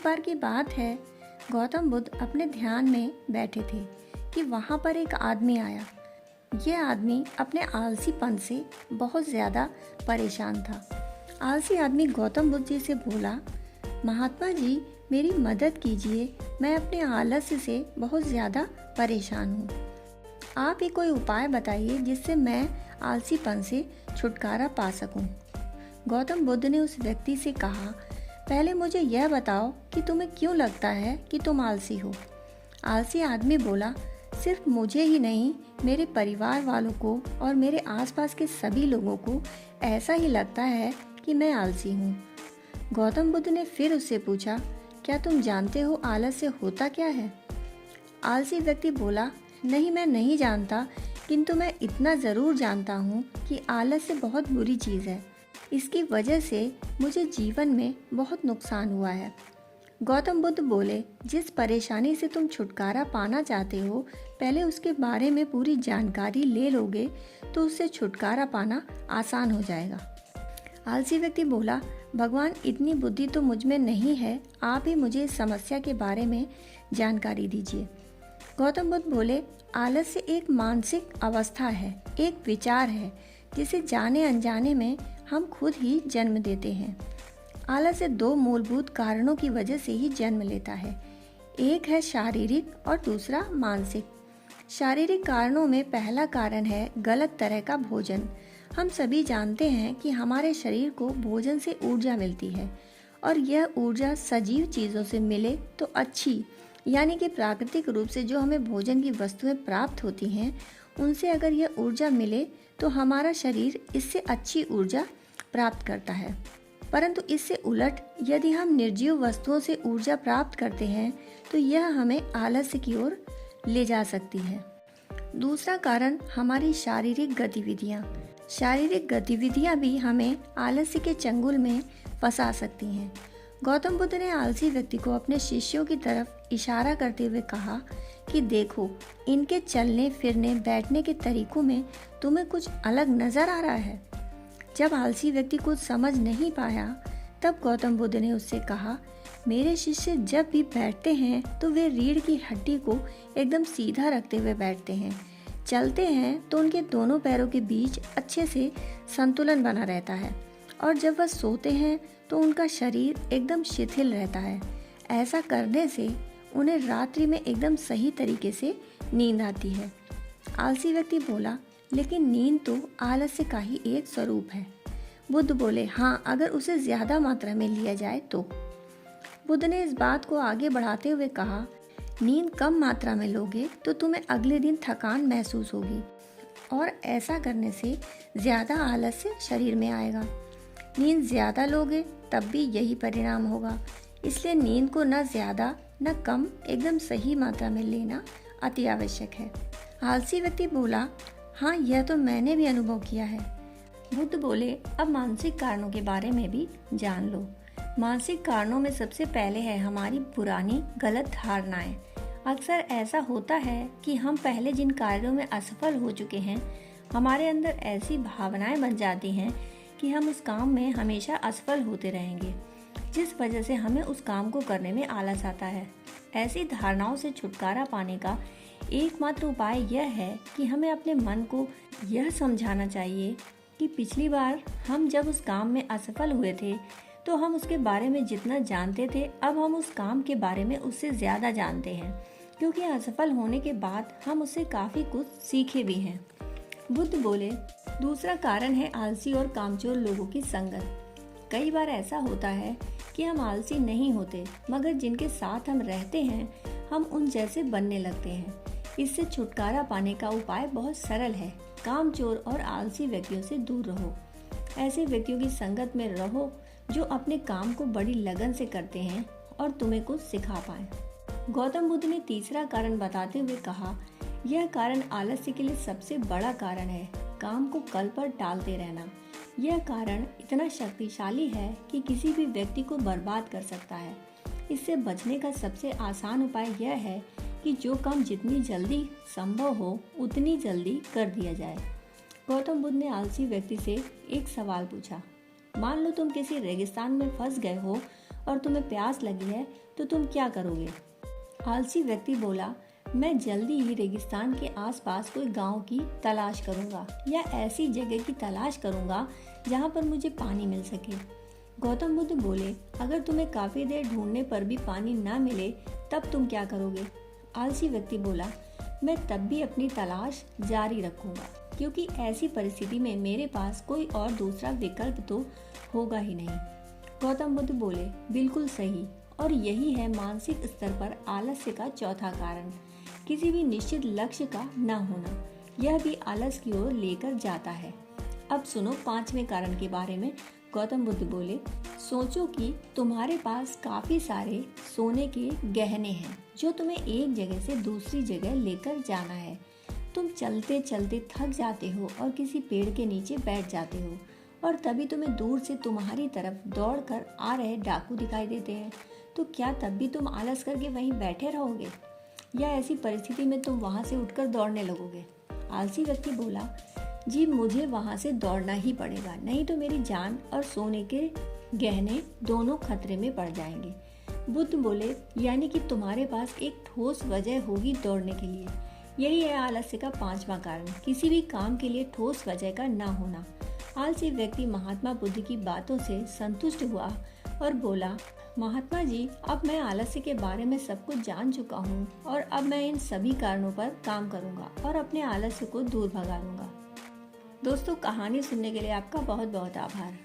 बार की बात है, गौतम बुद्ध अपने ध्यान में बैठे थे कि वहाँ पर एक आदमी आया। यह आदमी अपने आलसीपन से बहुत ज़्यादा परेशान था। आलसी आदमी गौतम बुद्ध जी से बोला, महात्मा जी मेरी मदद कीजिए, मैं अपने आलस्य से बहुत ज़्यादा परेशान हूँ। आप ही कोई उपाय बताइए जिससे मैं आलसीपन से छुटकारा पा सकूँ। गौतम बुद्ध ने उस व्यक्ति से कहा, पहले मुझे यह बताओ कि तुम्हें क्यों लगता है कि तुम आलसी हो। आलसी आदमी बोला, सिर्फ मुझे ही नहीं, मेरे परिवार वालों को और मेरे आसपास के सभी लोगों को ऐसा ही लगता है कि मैं आलसी हूँ। गौतम बुद्ध ने फिर उससे पूछा, क्या तुम जानते हो आलस्य होता क्या है? आलसी व्यक्ति बोला, नहीं मैं नहीं जानता, किंतु मैं इतना ज़रूर जानता हूँ कि आलस्य बहुत बुरी चीज़ है। इसकी वजह से मुझे जीवन में बहुत नुकसान हुआ है। गौतम बुद्ध बोले, जिस परेशानी से तुम छुटकारा पाना चाहते हो, पहले उसके बारे में पूरी जानकारी ले लोगे तो उससे छुटकारा पाना आसान हो जाएगा। आलसी व्यक्ति बोला, भगवान इतनी बुद्धि तो मुझ में नहीं है, आप ही मुझे इस समस्या के बारे में जानकारी दीजिए। गौतम बुद्ध बोले, आलस्य एक मानसिक अवस्था है, एक विचार है जिसे जाने अनजाने में हम खुद ही जन्म देते हैं। आलस्य दो मूलभूत कारणों की वजह से ही जन्म लेता है, एक है शारीरिक और दूसरा मानसिक। शारीरिक कारणों में पहला कारण है गलत तरह का भोजन। हम सभी जानते हैं कि हमारे शरीर को भोजन से ऊर्जा मिलती है और यह ऊर्जा सजीव चीज़ों से मिले तो अच्छी, यानी कि प्राकृतिक रूप से जो हमें भोजन की वस्तुएं प्राप्त होती हैं उनसे अगर यह ऊर्जा मिले तो हमारा शरीर इससे अच्छी ऊर्जा प्राप्त करता है। परंतु इससे उलट यदि हम निर्जीव वस्तुओं से ऊर्जा प्राप्त करते हैं तो यह हमें आलस्य की ओर ले जा सकती है। दूसरा कारण हमारी शारीरिक गतिविधियाँ। शारीरिक गतिविधियाँ भी हमें आलस्य के चंगुल में फंसा सकती हैं। गौतम बुद्ध ने आलसी व्यक्ति को अपने शिष्यों की तरफ इशारा करते हुए कहा कि देखो, इनके चलने फिरने बैठने के तरीकों में तुम्हें कुछ अलग नजर आ रहा है। जब आलसी व्यक्ति कुछ समझ नहीं पाया तब गौतम बुद्ध ने उससे कहा, मेरे शिष्य जब भी बैठते हैं तो वे रीढ़ की हड्डी को एकदम सीधा रखते हुए बैठते हैं। चलते हैं तो उनके दोनों पैरों के बीच अच्छे से संतुलन बना रहता है और जब वह सोते हैं तो उनका शरीर एकदम शिथिल रहता है। ऐसा करने से उन्हें रात्रि में एकदम सही तरीके से नींद आती है। आलसी व्यक्ति बोला, लेकिन नींद तो आलस्य का ही एक स्वरूप है। बुद्ध बोले, हाँ, अगर उसे ज़्यादा मात्रा में लिया जाए तो। बुद्ध ने इस बात को आगे बढ़ाते हुए कहा, नींद कम मात्रा में लोगे तो तुम्हें अगले दिन थकान महसूस होगी और ऐसा करने से ज़्यादा आलस्य शरीर में आएगा। नींद ज़्यादा लोगे तब भी यही परिणाम होगा। इसलिए नींद को न ज़्यादा न कम, एकदम सही मात्रा में लेना अति आवश्यक है। आलसी व्यक्ति बोला, हाँ, यह तो मैंने भी अनुभव किया है। बुद्ध बोले, अब मानसिक कारणों के बारे में भी जान लो। मानसिक कारणों में सबसे पहले है हमारी पुरानी गलत धारणाएं। अक्सर ऐसा होता है कि हम पहले जिन कार्यों में असफल हो चुके हैं, हमारे अंदर ऐसी भावनाएं बन जाती हैं कि हम उस काम में हमेशा असफल होते रहेंगे, जिस वजह से हमें उस काम को करने में आलस आता है। ऐसी धारणाओं से छुटकारा पाने का एकमात्र उपाय यह है कि हमें अपने मन को यह समझाना चाहिए कि पिछली बार हम जब उस काम में असफल हुए थे तो हम उसके बारे में जितना जानते थे, अब हम उस काम के बारे में उससे ज़्यादा जानते हैं, क्योंकि असफल होने के बाद हम उससे काफ़ी कुछ सीखे भी हैं। बुद्ध बोले, दूसरा कारण है आलसी और कामचोर लोगों की संगत। कई बार ऐसा होता है कि हम आलसी नहीं होते, मगर जिनके साथ हम रहते हैं हम उन जैसे बनने लगते हैं। इससे छुटकारा पाने का उपाय बहुत सरल है। कामचोर और आलसी व्यक्तियों से दूर रहो। ऐसे व्यक्तियों की संगत में रहो जो अपने काम को बड़ी लगन से करते हैं और तुम्हें कुछ सिखा पाए। गौतम बुद्ध ने तीसरा कारण बताते हुए कहा, यह कारण आलस्य के लिए सबसे बड़ा कारण है, काम को कल पर टालते रहना। यह कारण इतना शक्तिशाली है कि किसी भी व्यक्ति को बर्बाद कर सकता है। इससे बचने का सबसे आसान उपाय यह है कि जो काम जितनी जल्दी संभव हो उतनी जल्दी कर दिया जाए। गौतम बुद्ध ने आलसी व्यक्ति से एक सवाल पूछा, मान लो तुम किसी रेगिस्तान में फंस गए हो और तुम्हें प्यास लगी है तो तुम क्या करोगे? आलसी व्यक्ति बोला, मैं जल्दी ही रेगिस्तान के आसपास कोई गांव की तलाश करूंगा या ऐसी जगह की तलाश करूंगा जहां पर मुझे पानी मिल सके। गौतम बुद्ध बोले, अगर तुम्हें काफी देर ढूंढने पर भी पानी ना मिले तब तुम क्या करोगे? आलसी व्यक्ति बोला, मैं तब भी अपनी तलाश जारी रखूंगा, क्योंकि ऐसी परिस्थिति में मेरे पास कोई और दूसरा विकल्प तो होगा ही नहीं। गौतम बुद्ध बोले, बिल्कुल सही, और यही है मानसिक स्तर पर आलस्य का चौथा कारण, किसी भी निश्चित लक्ष्य का न होना। यह भी आलस की ओर लेकर जाता है। अब सुनो 5वें कारण के बारे में। गौतम बुद्ध बोले, सोचो कि तुम्हारे पास काफी सारे सोने के गहने हैं जो तुम्हें एक जगह से दूसरी जगह लेकर जाना है। तुम चलते चलते थक जाते हो और किसी पेड़ के नीचे बैठ जाते हो, और तभी तुम्हें दूर से तुम्हारी तरफ दौड़ कर आ रहे डाकू दिखाई देते हैं। तो क्या तब भी तुम आलस करके वहीं बैठे रहोगे, या ऐसी परिस्थिति में तुम वहां से उठकर दौड़ने लगोगे? आलसी व्यक्ति बोला, जी मुझे वहां से दौड़ना ही पड़ेगा, नहीं तो मेरी जान और सोने के गहने दोनों खतरे में पड़ जाएंगे। बुद्ध बोले, यानी कि तुम्हारे पास एक ठोस वजह होगी दौड़ने के लिए। यही है आलस्य का 5वां कारण, किसी भी काम के लिए ठोस वजह का ना होना। आलसी व्यक्ति महात्मा बुद्ध की बातों से संतुष्ट हुआ और बोला, महात्मा जी, अब मैं आलस्य के बारे में सब कुछ जान चुका हूँ और अब मैं इन सभी कारणों पर काम करूँगा और अपने आलस्य को दूर भगा दूंगा। दोस्तों, कहानी सुनने के लिए आपका बहुत बहुत आभार।